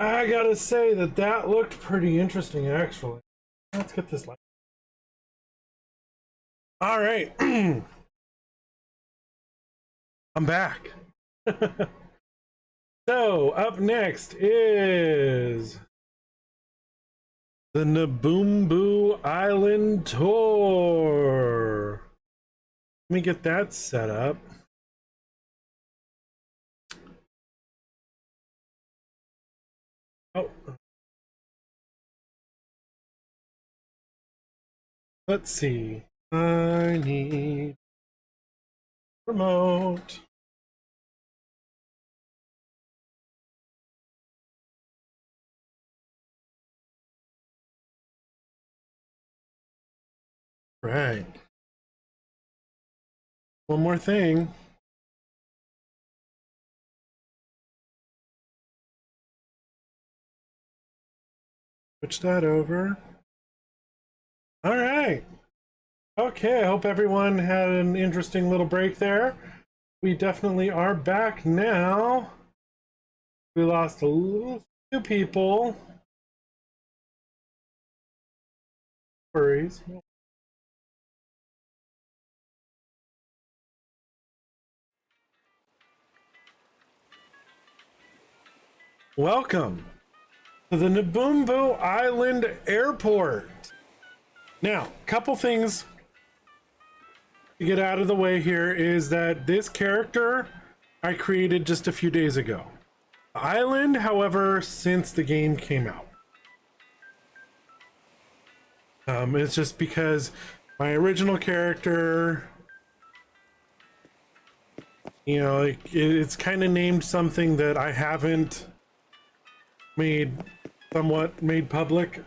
I gotta say that that looked pretty interesting, actually. Let's get this light. All right. I'm back. So, up next is the Naboombu Island Tour. Let me get that set up. Oh. Let's see. I need remote. Right. One more thing. Switch that over. All right. Okay, I hope everyone had an interesting little break there. We definitely are back now. We lost a few people. Worries. Welcome to the Naboombu Island Airport. Now, a couple things to get out of the way here is that this character I created just a few days ago. The island, however, since the game came out. It's just because my original character, you know, it's kind of named something that I haven't somewhat made public.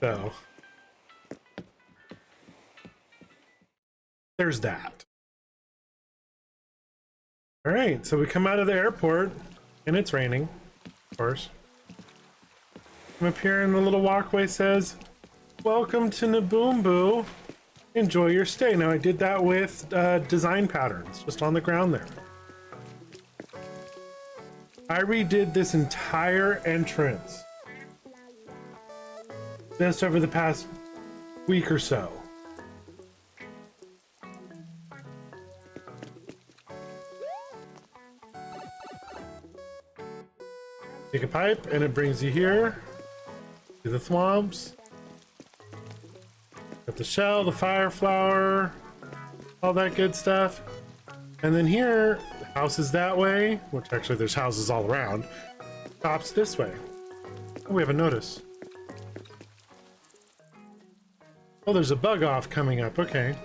So there's that. All right, so we come out of the airport and it's raining, of course. Come up here and the little walkway says, "Welcome to Naboombu. Enjoy your stay." Now I did that with design patterns just on the ground there. I redid this entire entrance just over the past week or so. Take a pipe and it brings you here to the swamps. Got the shell, the fire flower, all that good stuff. And then here, the house is that way, which actually there's houses all around. Stops this way. Oh, we have a notice. Oh, there's a bug off coming up. Okay.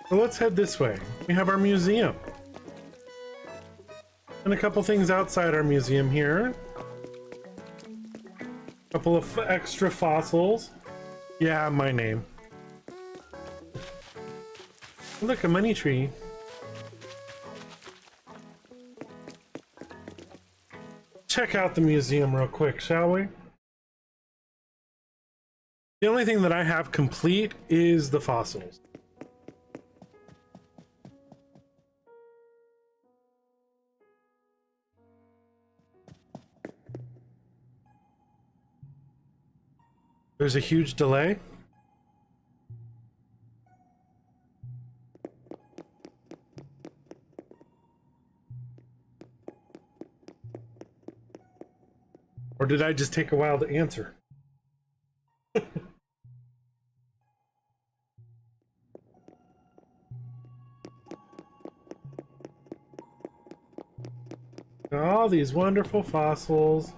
So let's head this way. We have our museum. And a couple things outside our museum here. A couple of extra fossils. Yeah, my name. Look, a money tree. Check out the museum real quick, shall we? The only thing that I have complete is the fossils. There's a huge delay. Or did I just take a while to answer? All these wonderful fossils.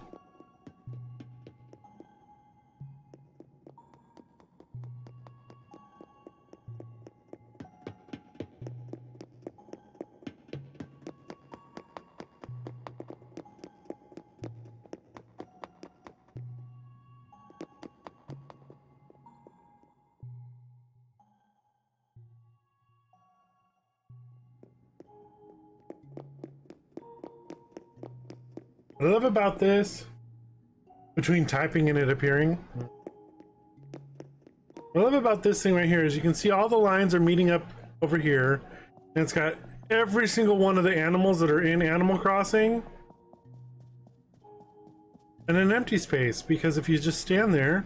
What I love about this, between typing and it appearing, what I love about this thing right here is you can see all the lines are meeting up over here, and it's got every single one of the animals that are in Animal Crossing and an empty space, because if you just stand there,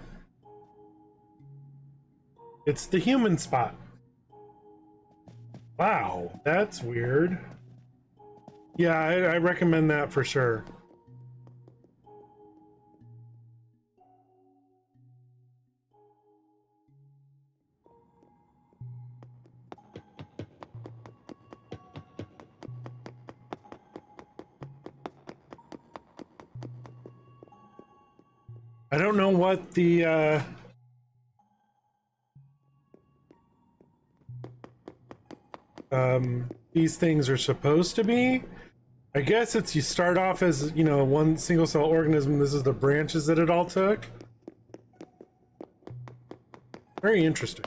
it's the human spot. Wow, that's weird. Yeah, I recommend that for sure. I don't know what the these things are supposed to be. I guess it's you start off as, you know, one single cell organism. This is the branches that it all took. Very interesting.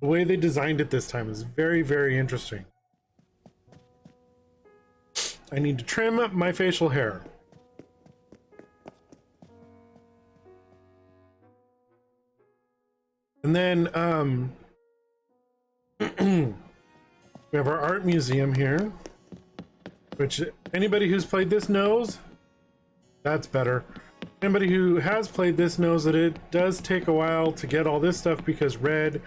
The way they designed it this time is very, very interesting. I need to trim my facial hair. And then we have our art museum here, which anybody who's played this knows, that's better. Anybody who has played this knows that it does take a while to get all this stuff, because Red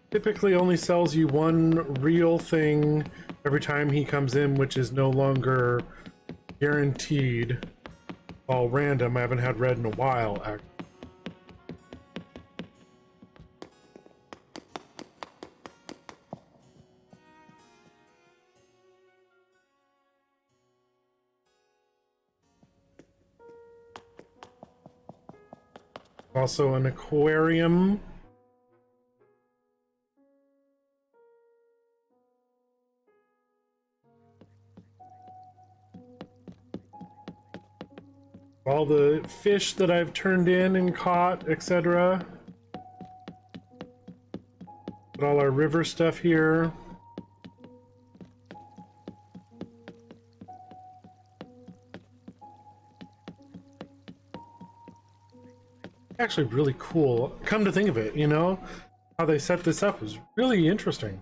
typically only sells you one real thing every time he comes in, which is no longer guaranteed. All random. I haven't had Red in a while, actually. Also an aquarium. All the fish that I've turned in and caught, etc. Put all our river stuff here. Actually really cool. Come to think of it, you know, how they set this up is really interesting.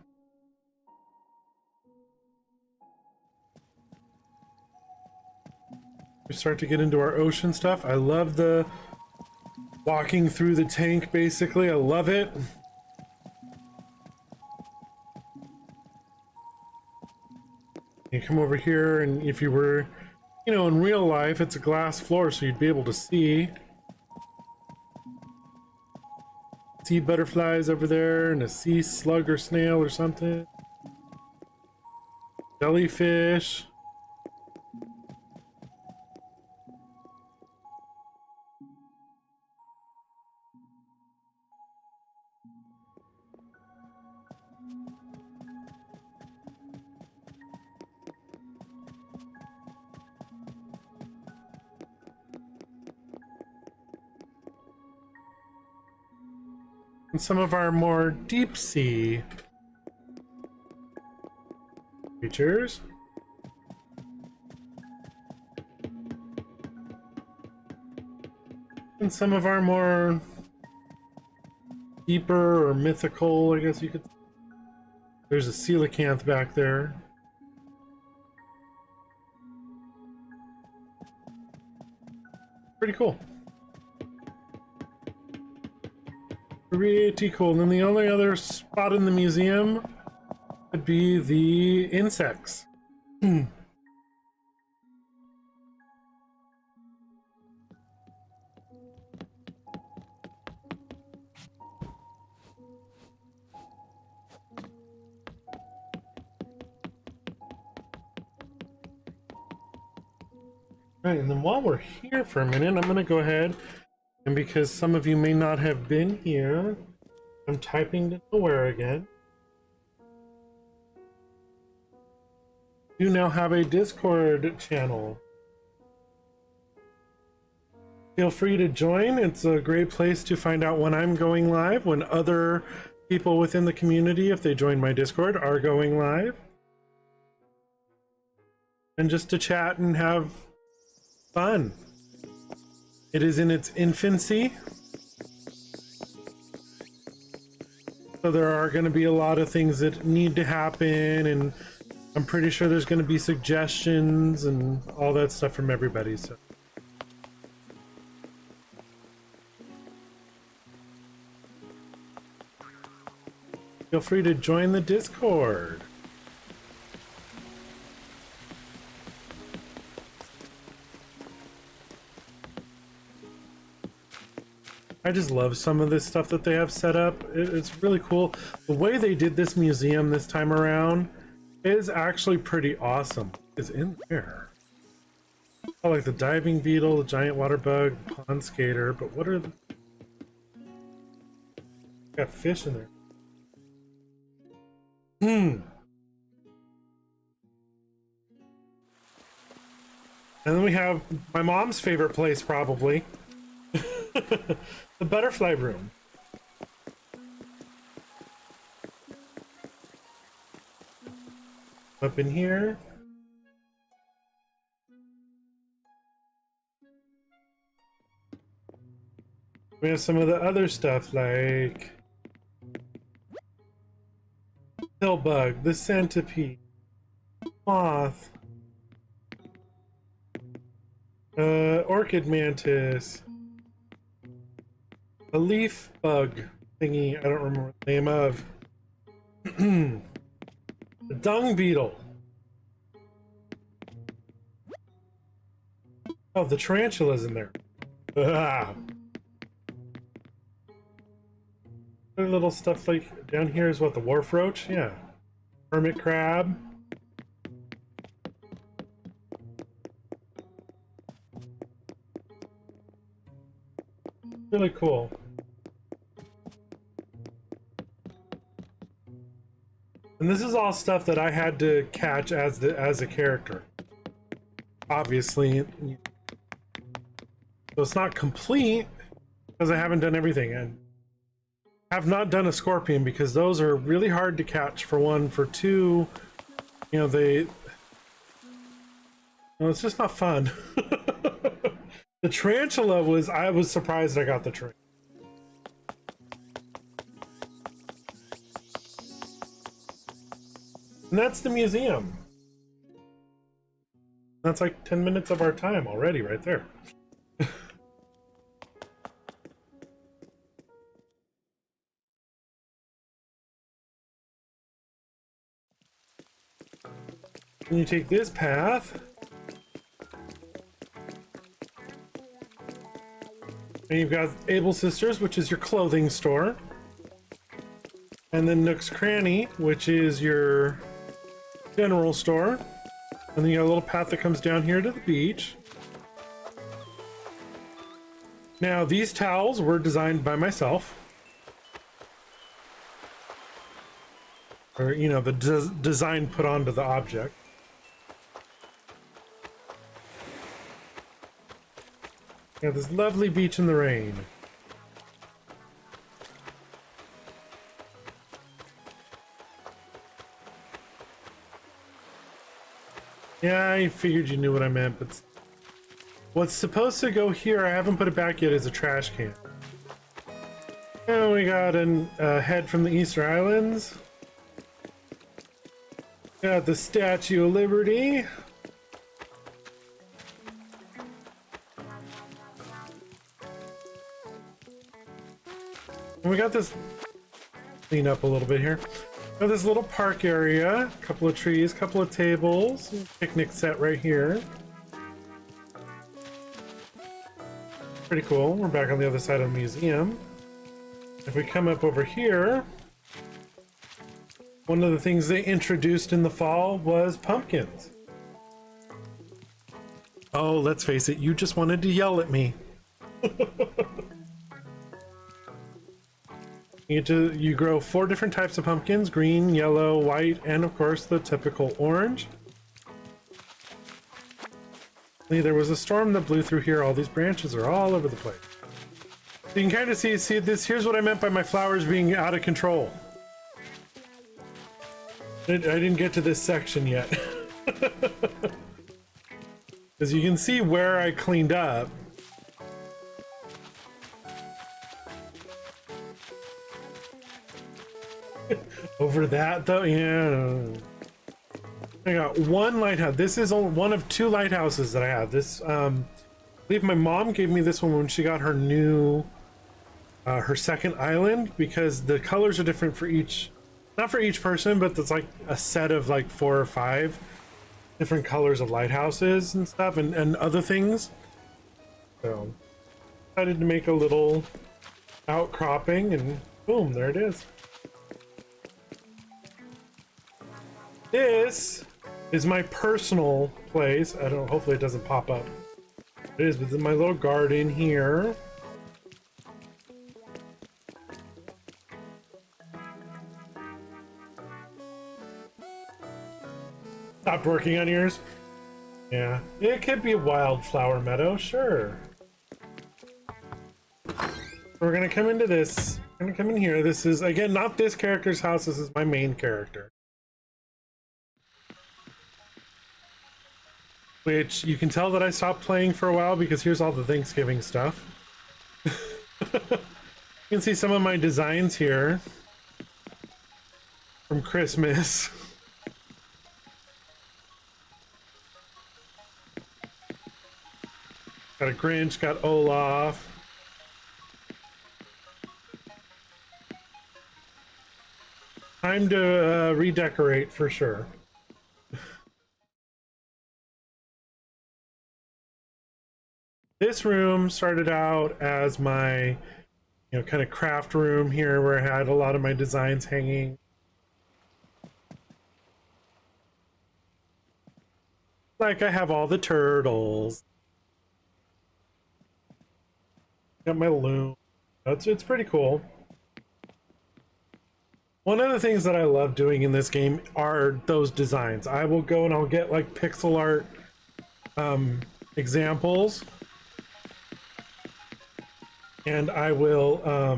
We start to get into our ocean stuff. I love the walking through the tank, basically. I love it. You come over here, and if you were, you know, in real life, it's a glass floor, so you'd be able to see butterflies over there, and a sea slug or snail or something. Jellyfish. And some of our more deep sea creatures. And some of our more deeper or mythical, I guess you could. There's a coelacanth back there. Pretty cool. Pretty cool. And then the only other spot in the museum would be the insects. Right, and then while we're here for a minute, I'm going to go ahead, and because some of you may not have been here, I'm typing to nowhere again. You now have a Discord channel. Feel free to join. It's a great place to find out when I'm going live, when other people within the community, if they join my Discord, are going live. And just to chat and have fun. It is in its infancy, so there are going to be a lot of things that need to happen, and I'm pretty sure there's going to be suggestions and all that stuff from everybody. So feel free to join the Discord. I just love some of this stuff that they have set up. It's really cool. The way they did this museum this time around is actually pretty awesome. It's in there. I like the diving beetle, the giant water bug, pond skater, but what are the... Got fish in there. And then we have my mom's favorite place, probably. The butterfly room. Up in here. We have some of the other stuff like pill bug, the centipede, moth, orchid mantis, a leaf bug thingy, I don't remember the name of. The dung beetle. Oh, the tarantula's in there. Ah. Other little stuff like down here is what, the wharf roach? Yeah. Hermit crab. Really cool. And this is all stuff that I had to catch as a character. Obviously. So it's not complete because I haven't done everything, and have not done a scorpion because those are really hard to catch, for one. For two, you know, it's just not fun. The tarantula I was surprised I got the tarantula. And that's the museum. That's like 10 minutes of our time already right there. And you take this path. And you've got Able Sisters, which is your clothing store. And then Nook's Cranny, which is your general store. And then you got a little path that comes down here to the beach. Now, these towels were designed by myself. Or, you know, the design put onto the object. Got this lovely beach in the rain. Yeah, I figured you knew what I meant, but what's supposed to go here, I haven't put it back yet, is a trash can. And we got a head from the Easter Islands. Got the Statue of Liberty. And we got this, clean up a little bit here. Got this little park area, a couple of trees, couple of tables, picnic set right here. Pretty cool. We're back on the other side of the museum. If we come up over here, one of the things they introduced in the fall was pumpkins. Oh, let's face it, you just wanted to yell at me. You grow 4 different types of pumpkins: green, yellow, white, and of course the typical orange. There was a storm that blew through here. All these branches are all over the place. So you can kind of see this. Here's what I meant by my flowers being out of control. I didn't get to this section yet. As you can see where I cleaned up. Over that though, yeah. I got one lighthouse. This is one of 2 lighthouses that I have. This, I believe my mom gave me this one when she got her new, her second island, because the colors are different for each not for each person, but it's like a set of like 4 or 5 different colors of lighthouses and stuff, and other things. So decided to make a little outcropping, and boom, there it is. This is my personal place. I don't, hopefully it doesn't pop up. It is within my little garden here. Stopped working on yours? Yeah, it could be a wildflower meadow, sure. We're gonna come into this. We're gonna come in here. This is, again, not this character's house. This is my main character. Which you can tell that I stopped playing for a while because here's all the Thanksgiving stuff. You can see some of my designs here from Christmas. Got a Grinch, got Olaf. Time to redecorate for sure. This room started out as my, kind of craft room here where I had a lot of my designs hanging. Like I have all the turtles. Got my loom. It's pretty cool. One of the things that I love doing in this game are those designs. I will go and I'll get like pixel art examples. And I will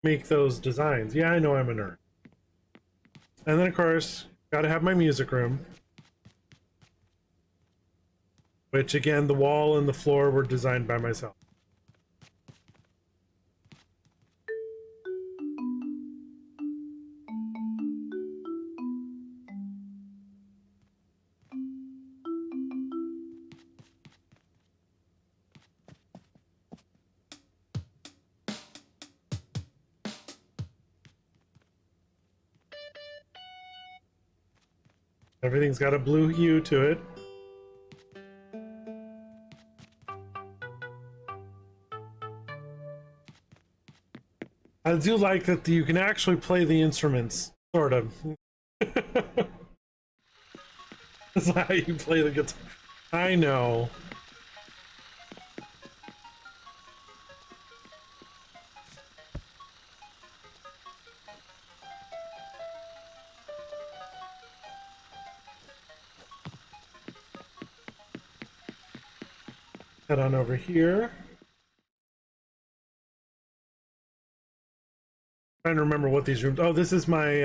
make those designs. Yeah, I know I'm a nerd. And then of course, gotta have my music room. Which again, the wall and the floor were designed by myself. Everything's got a blue hue to it. I do like that you can actually play the instruments, sort of. That's how you play the guitar. I know. Head on over here. Trying to remember what these rooms. Oh, this is my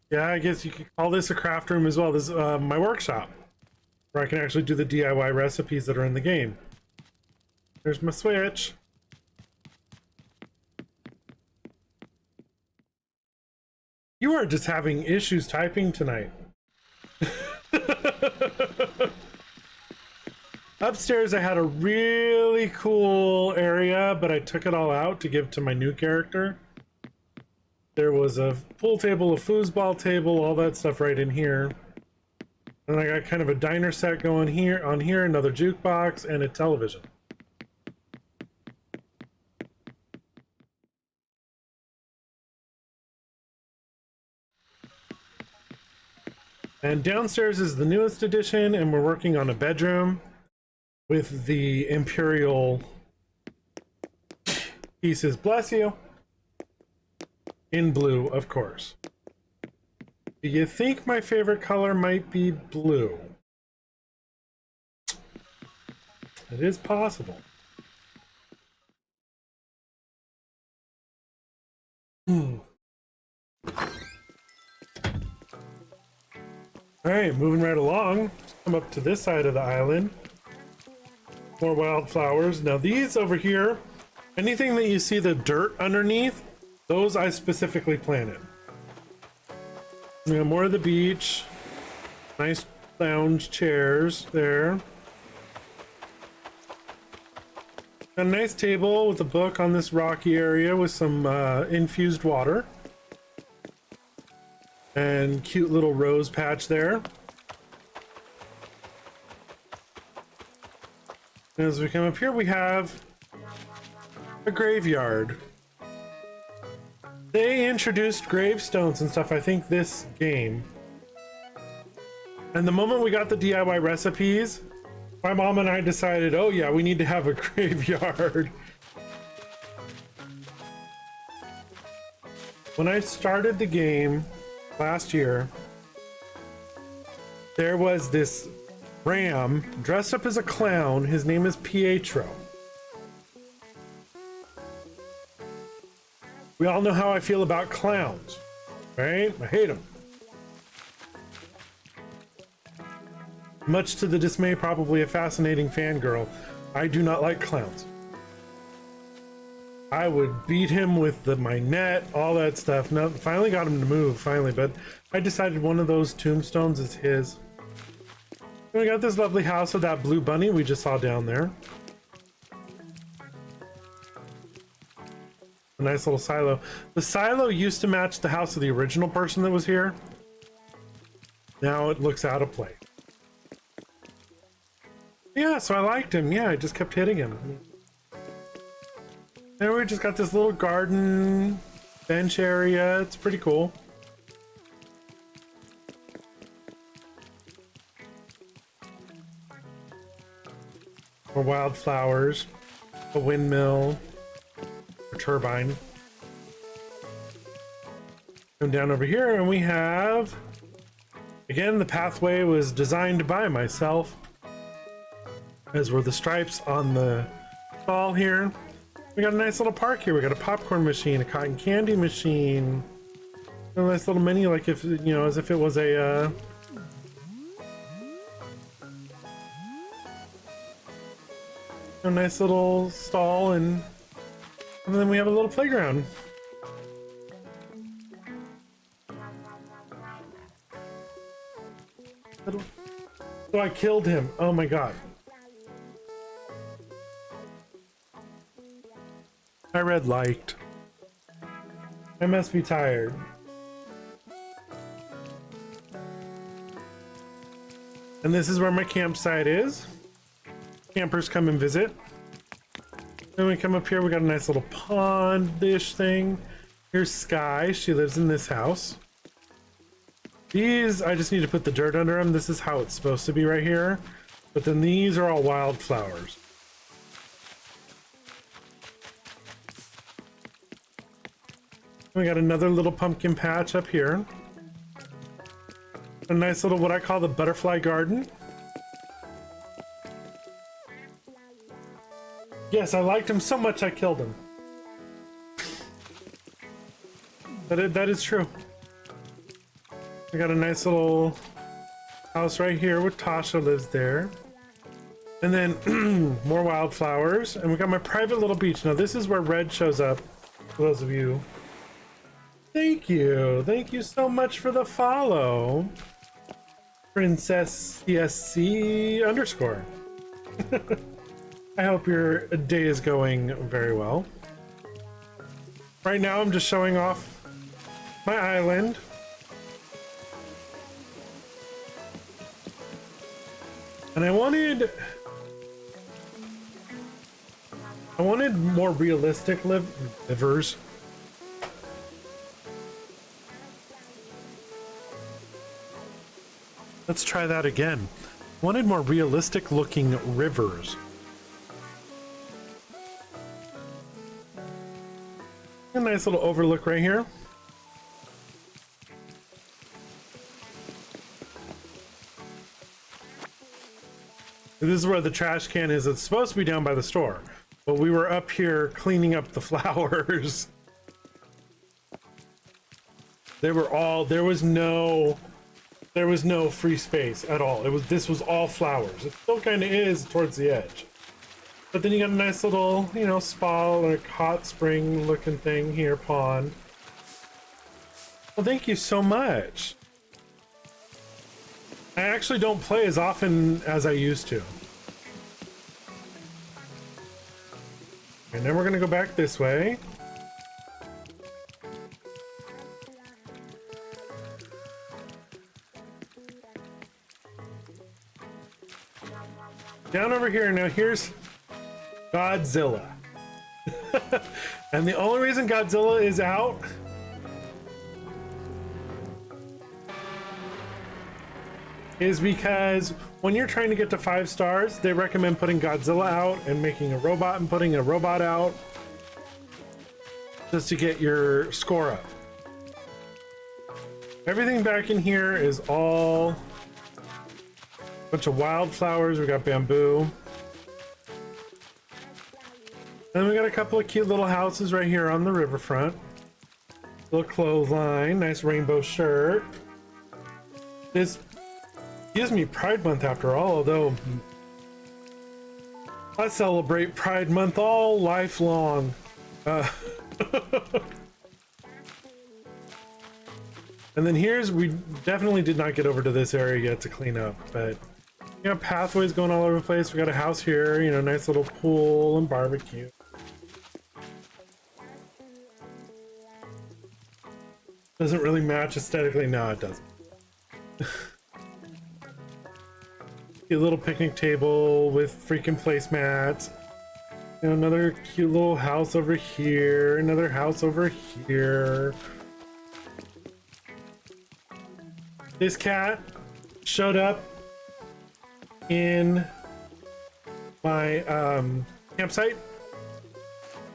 yeah, I guess you could call this a craft room as well. This is my workshop where I can actually do the DIY recipes that are in the game. There's my Switch. You are just having issues typing tonight. Upstairs I had a really cool area, but I took it all out to give to my new character. There was a pool table, a foosball table, all that stuff right in here. And I got kind of a diner set going here, on here, another jukebox, and a television. And downstairs is the newest addition, and we're working on a bedroom with the Imperial pieces. Bless you. In blue, of course. Do you think my favorite color might be blue? It is possible. All right, moving right along. Come up to this side of the island. More wildflowers. Now these over here, anything that you see the dirt underneath, those I specifically planted. We got more of the beach. Nice lounge chairs there. A nice table with a book on this rocky area with some infused water. And cute little rose patch there. And as we come up here, we have a graveyard. They introduced gravestones and stuff, I think, this game. And the moment we got the DIY recipes, my mom and I decided, oh yeah, we need to have a graveyard. When I started the game last year, there was this ram dressed up as a clown. His name is Pietro. We all know how I feel about clowns, right? I hate them. Much to the dismay, probably a fascinating fangirl, I do not like clowns. I would beat him with my net, all that stuff. No, finally got him to move, finally, but I decided one of those tombstones is his. And we got this lovely house with that blue bunny we just saw down there. A nice little silo. The silo used to match the house of the original person that was here. Now it looks out of place. Yeah, so I liked him. Yeah, I just kept hitting him. And we just got this little garden bench area. It's pretty cool. More wildflowers, a windmill, a turbine. Come down over here and we have, again, the pathway was designed by myself, as were the stripes on the stall here. We got a nice little park here. We got a popcorn machine, a cotton candy machine, a nice little menu, like if, you know, as if it was a nice little stall, and then we have a little playground. So I killed him. Oh my god. I read liked. I must be tired. And this is where my campsite is. Campers come and visit. Then we come up here, we got a nice little pond-ish thing. Here's Sky, she lives in this house. These, I just need to put the dirt under them. This is how it's supposed to be right here. But then these are all wildflowers. We got another little pumpkin patch up here. A nice little, what I call the butterfly garden. Yes, I liked him so much I killed him. That is true. We got a nice little house right here where Tasha lives there. And then more wildflowers. And we got my private little beach. Now this is where Red shows up, for those of you. Thank you. Thank you so much for the follow. Princess CSC _ I hope your day is going very well. Right now I'm just showing off my island. And I wanted more realistic livers. Let's try that again. Wanted more realistic looking rivers. A nice little overlook right here. This is where the trash can is. It's supposed to be down by the store, but we were up here cleaning up the flowers. They were all, there was no free space at all. This was all flowers. It still kind of is towards the edge. But then you got a nice little, you know, spa, like hot spring looking thing here, pond. Well, thank you so much. I actually don't play as often as I used to. And then we're gonna go back this way. Down over here, now here's Godzilla. And the only reason Godzilla is out is because when you're trying to get to 5 stars, they recommend putting Godzilla out and making a robot and putting a robot out just to get your score up. Everything back in here is all a bunch of wildflowers. We got bamboo. Then we got a couple of cute little houses right here on the riverfront. Little clothesline, nice rainbow shirt. This gives me Pride Month after all, although I celebrate Pride Month all lifelong. And then we definitely did not get over to this area yet to clean up, but you know, pathways going all over the place. We got a house here, you know, nice little pool and barbecue. Doesn't really match aesthetically. No, it doesn't. A little picnic table with freaking placemats. You know, another cute little house over here. Another house over here. This cat showed up in my campsite.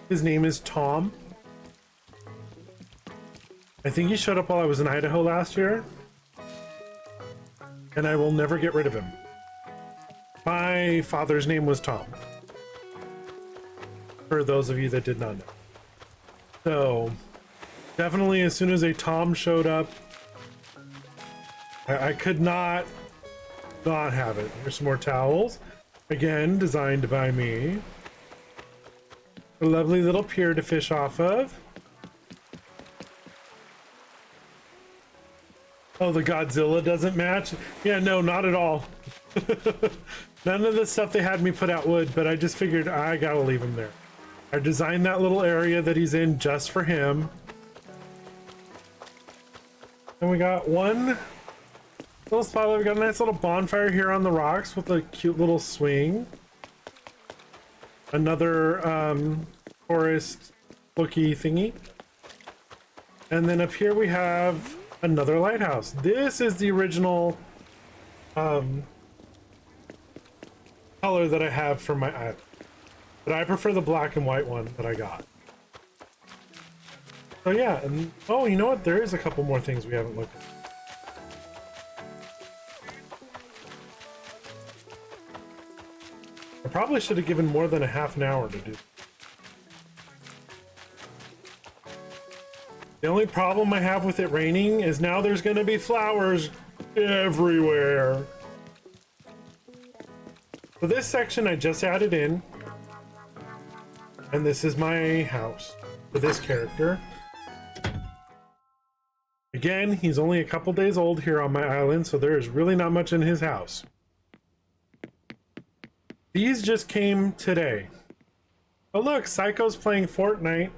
His name is Tom. I think he showed up while I was in Idaho last year, and I will never get rid of him. My father's name was Tom, for those of you that did not know. So definitely as soon as a Tom showed up, I could not have it. Here's some more towels, again designed by me. A lovely little pier to fish off of. Oh, the Godzilla doesn't match? Yeah, no, not at all. None of the stuff they had me put out would, but I just figured I gotta leave him there. I designed that little area that he's in just for him. And we got one little spotlight. We got a nice little bonfire here on the rocks with a cute little swing. Another forest looky thingy. And then up here we have another lighthouse. This is the original color that I have for my island, but I prefer the black and white one that I got. So yeah, and oh, you know what? There is a couple more things we haven't looked at. I probably should have given more than a half an hour to do. The only problem I have with it raining is now there's going to be flowers everywhere. So this section I just added in, and this is my house for this character. Again, he's only a couple days old here on my island, so there is really not much in his house. These just came today. Oh look, Psycho's playing Fortnite.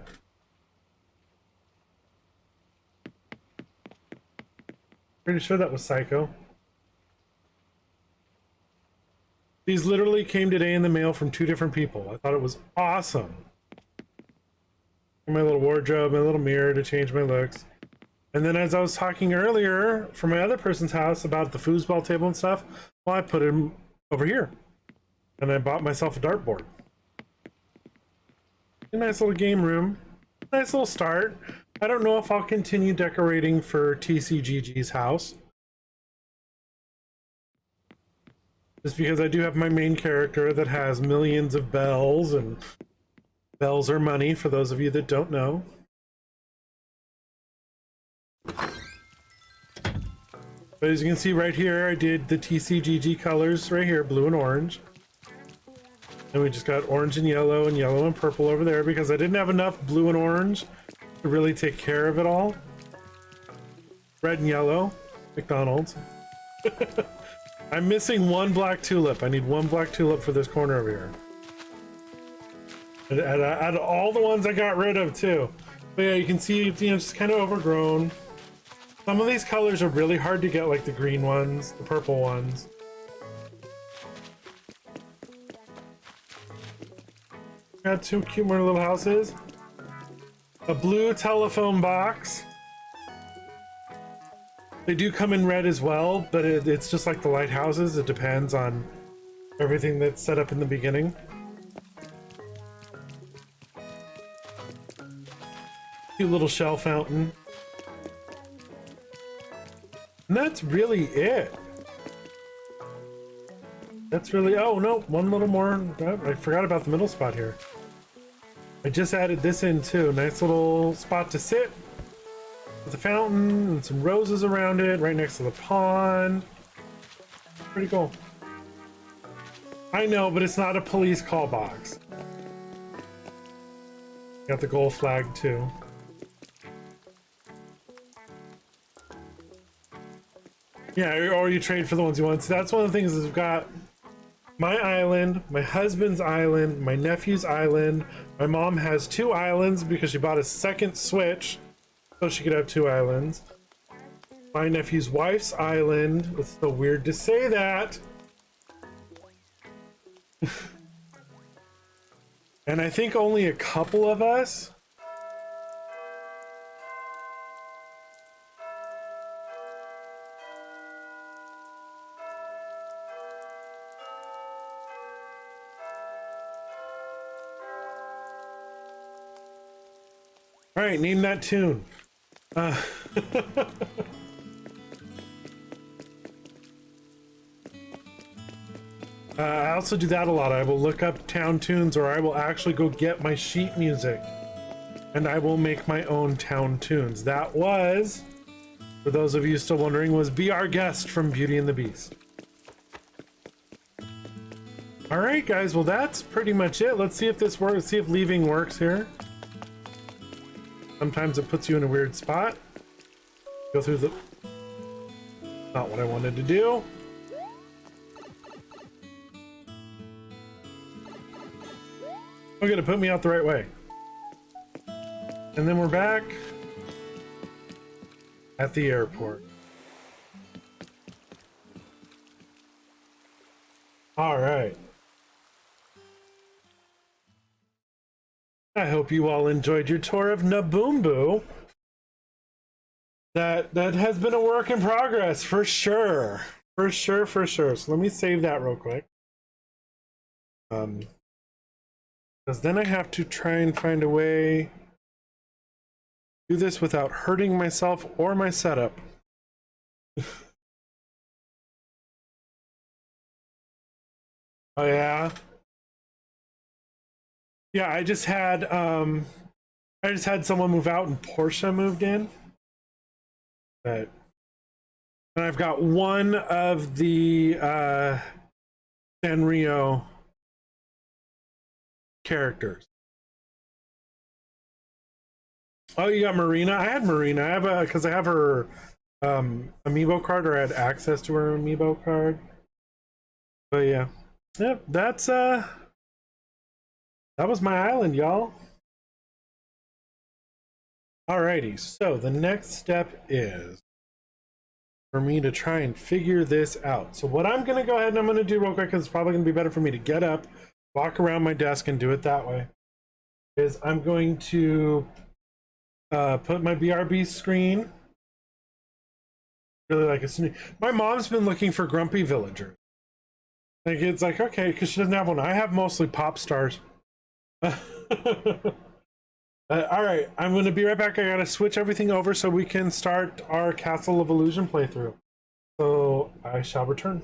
Pretty sure that was Psycho. These literally came today in the mail from 2 different people. I thought it was awesome. My little wardrobe, my little mirror to change my looks. And then as I was talking earlier for my other person's house about the foosball table and stuff, well, I put him over here. And I bought myself a dartboard. A nice little game room. Nice little start. I don't know if I'll continue decorating for TCGG's house. Just because I do have my main character that has millions of bells, and bells are money for those of you that don't know. But as you can see right here, I did the TCGG colors right here, blue and orange. And we just got orange and yellow and purple over there because I didn't have enough blue and orange to really take care of it all. Red and yellow, McDonald's. I'm missing one black tulip. I need one black tulip for this corner over here. Out of all the ones I got rid of too. But yeah, you can see, you know, it's kind of overgrown. Some of these colors are really hard to get, like the green ones, the purple ones. Got two cute more little houses. A blue telephone box. They do come in red as well, but it's just like the lighthouses. It depends on everything that's set up in the beginning. Cute little shell fountain. And that's really it. That's really, oh no, one little more. I forgot about the middle spot here. I just added this in too. Nice little spot to sit with a fountain and some roses around it, right next to the pond. Pretty cool. I know, but it's not a police call box. Got the gold flag too. Yeah, or you trade for the ones you want. So that's one of the things is we've got my island, my husband's island, my nephew's island. My mom has 2 islands because she bought a second Switch so she could have 2 islands. My nephew's wife's island. It's so weird to say that. And I think only a couple of us. All right, name that tune. I also do that a lot. I will look up town tunes, or I will actually go get my sheet music and I will make my own town tunes. That was, for those of you still wondering, was Be Our Guest from Beauty and the Beast. All right, guys, well, that's pretty much it. Let's see if this works. See if leaving works here. Sometimes it puts you in a weird spot. Go through the... Not what I wanted to do. Okay, to put me out the right way. And then we're back at the airport. All right. I hope you all enjoyed your tour of Naboombu. That has been a work in progress for sure. For sure. So let me save that real quick. Because then I have to try and find a way to do this without hurting myself or my setup. Oh yeah. Yeah, I just had someone move out and Portia moved in. But and I've got one of the Sanrio characters. Oh, you got Marina? I had Marina. I have because I have her amiibo card, or I had access to her amiibo card. But yeah. Yep, that was my island, y'all. Alrighty, so the next step is for me to try and figure this out. So what I'm gonna go ahead and I'm gonna do real quick, because it's probably gonna be better for me to get up, walk around my desk and do it that way, is I'm going to put my BRB screen really like a... My mom's been looking for Grumpy Villagers. Like, it's like, okay, because she doesn't have one. I have mostly pop stars. All right, I'm going to be right back. I got to switch everything over so we can start our Castle of Illusion playthrough. So I shall return.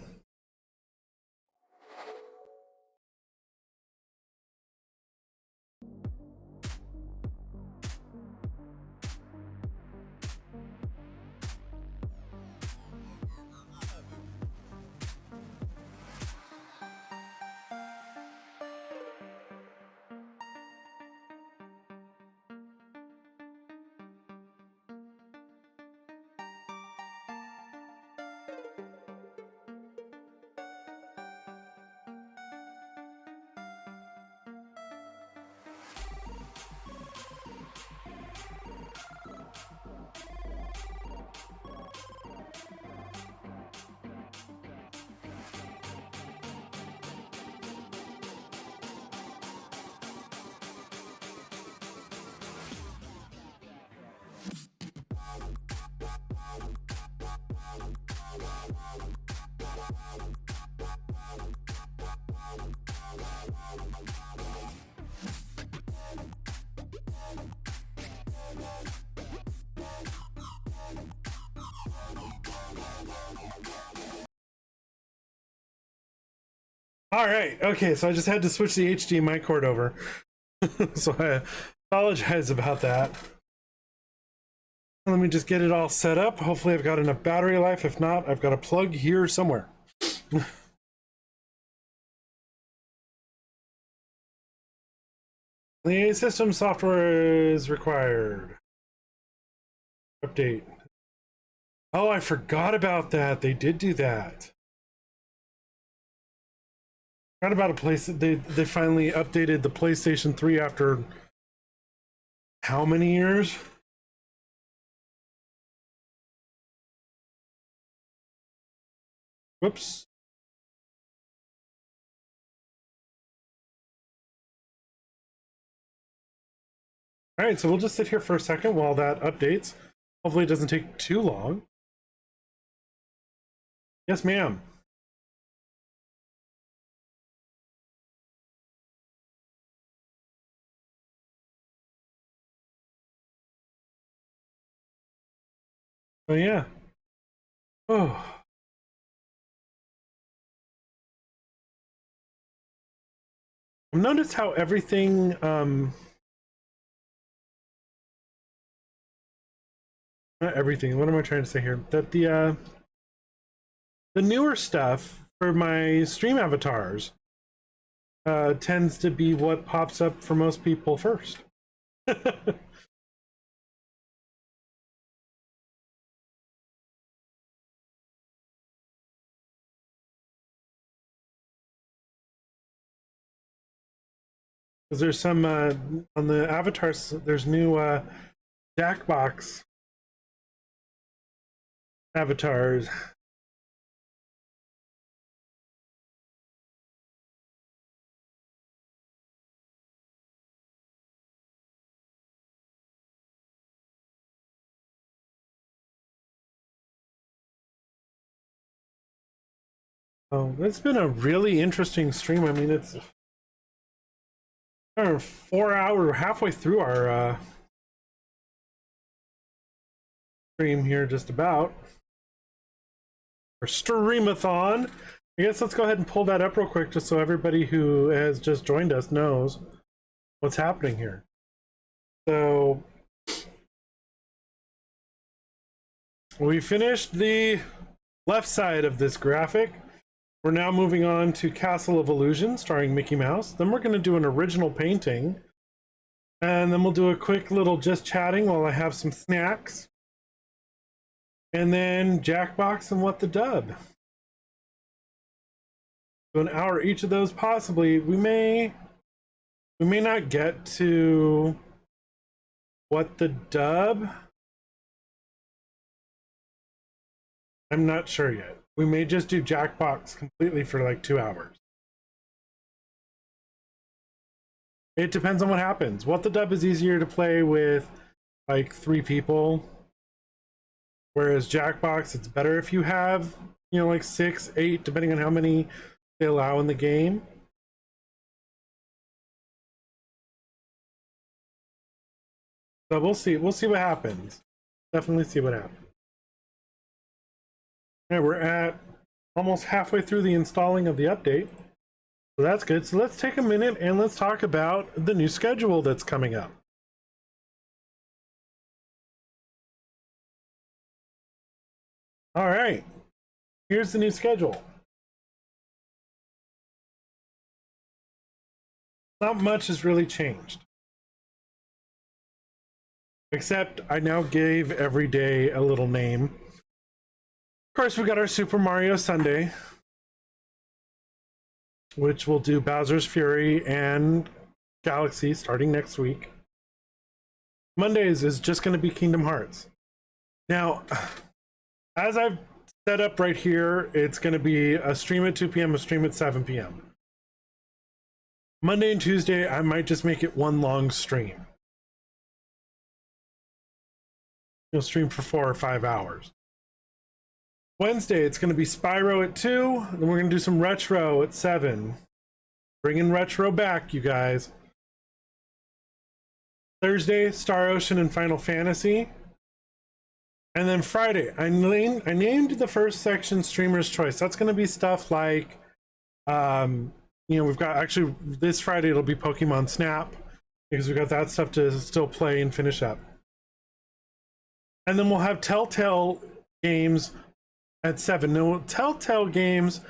All right. Okay, so I just had to switch the HDMI cord over. So I apologize about that. Let me just get it all set up. Hopefully I've got enough battery life. If not, I've got a plug here somewhere. The system software is required. Update. Oh, I forgot about that. They did do that. Forgot about a place that they finally updated the PlayStation 3 after how many years? Whoops. All right, so we'll just sit here for a second while that updates. Hopefully it doesn't take too long. Yes, ma'am. Oh, yeah. Oh. Notice how everything, not everything, what am I trying to say here? That the newer stuff for my stream avatars tends to be what pops up for most people first. Because there's some on the avatars, there's new Jackbox avatars. Oh, it's been a really interesting stream. I mean, it's 4 hours, halfway through our stream here, just about. Our Stream-a-thon. I guess let's go ahead and pull that up real quick, just so everybody who has just joined us knows what's happening here. So we finished the left side of this graphic. We're now moving on to Castle of Illusion, starring Mickey Mouse. Then we're going to do an original painting. And then we'll do a quick little just chatting while I have some snacks. And then Jackbox and What the Dub. So an hour each of those, possibly. We may not get to What the Dub. I'm not sure yet. We may just do Jackbox completely for like 2 hours. It depends on what happens. What the Dub is easier to play with like 3 people. Whereas Jackbox, it's better if you have, you know, like 6, 8, depending on how many they allow in the game. So we'll see. We'll see what happens. Definitely see what happens. Yeah, we're at almost halfway through the installing of the update. So that's good. So let's take a minute and let's talk about the new schedule that's coming up. All right. Here's the new schedule. Not much has really changed. Except I now gave every day a little name. Of course, we got our Super Mario Sunday, which will do Bowser's Fury and Galaxy starting next week. Mondays is just going to be Kingdom Hearts. Now, as I've set up right here, it's going to be a stream at 2 p.m., a stream at 7 p.m. Monday and Tuesday, I might just make it one long stream. You'll stream for 4 or 5 hours. Wednesday, it's going to be Spyro at 2. Then we're going to do some retro at 7. Bringing retro back, you guys. Thursday, Star Ocean and Final Fantasy. And then Friday, I named the first section Streamer's Choice. That's going to be stuff like you know, we've got actually this Friday it'll be Pokemon Snap because we got that stuff to still play and finish up. And then we'll have Telltale games at 7. Now, Telltale games,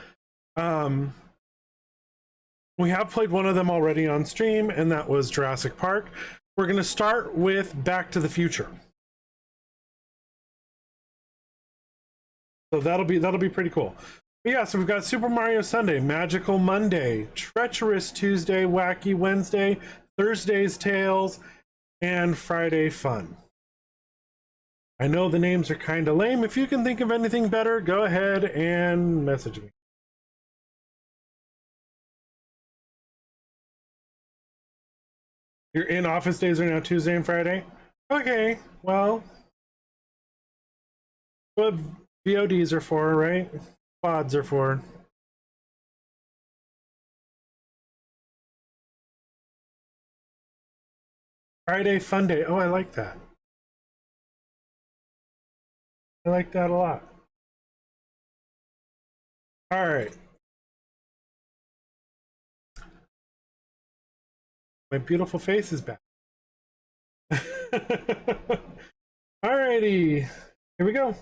we have played one of them already on stream, and that was Jurassic Park. We're going to start with Back to the Future. So that'll be pretty cool. But yeah, so we've got Super Mario Sunday, Magical Monday, Treacherous Tuesday, Wacky Wednesday, Thursday's Tales, and Friday Fun. I know the names are kind of lame. If you can think of anything better, go ahead and message me. Your in-office days are now Tuesday and Friday? Okay, well, what VODs are for, right? Pods are for. Friday Fun Day. Oh, I like that. I like that a lot. All right. My beautiful face is back. Alrighty, here we go.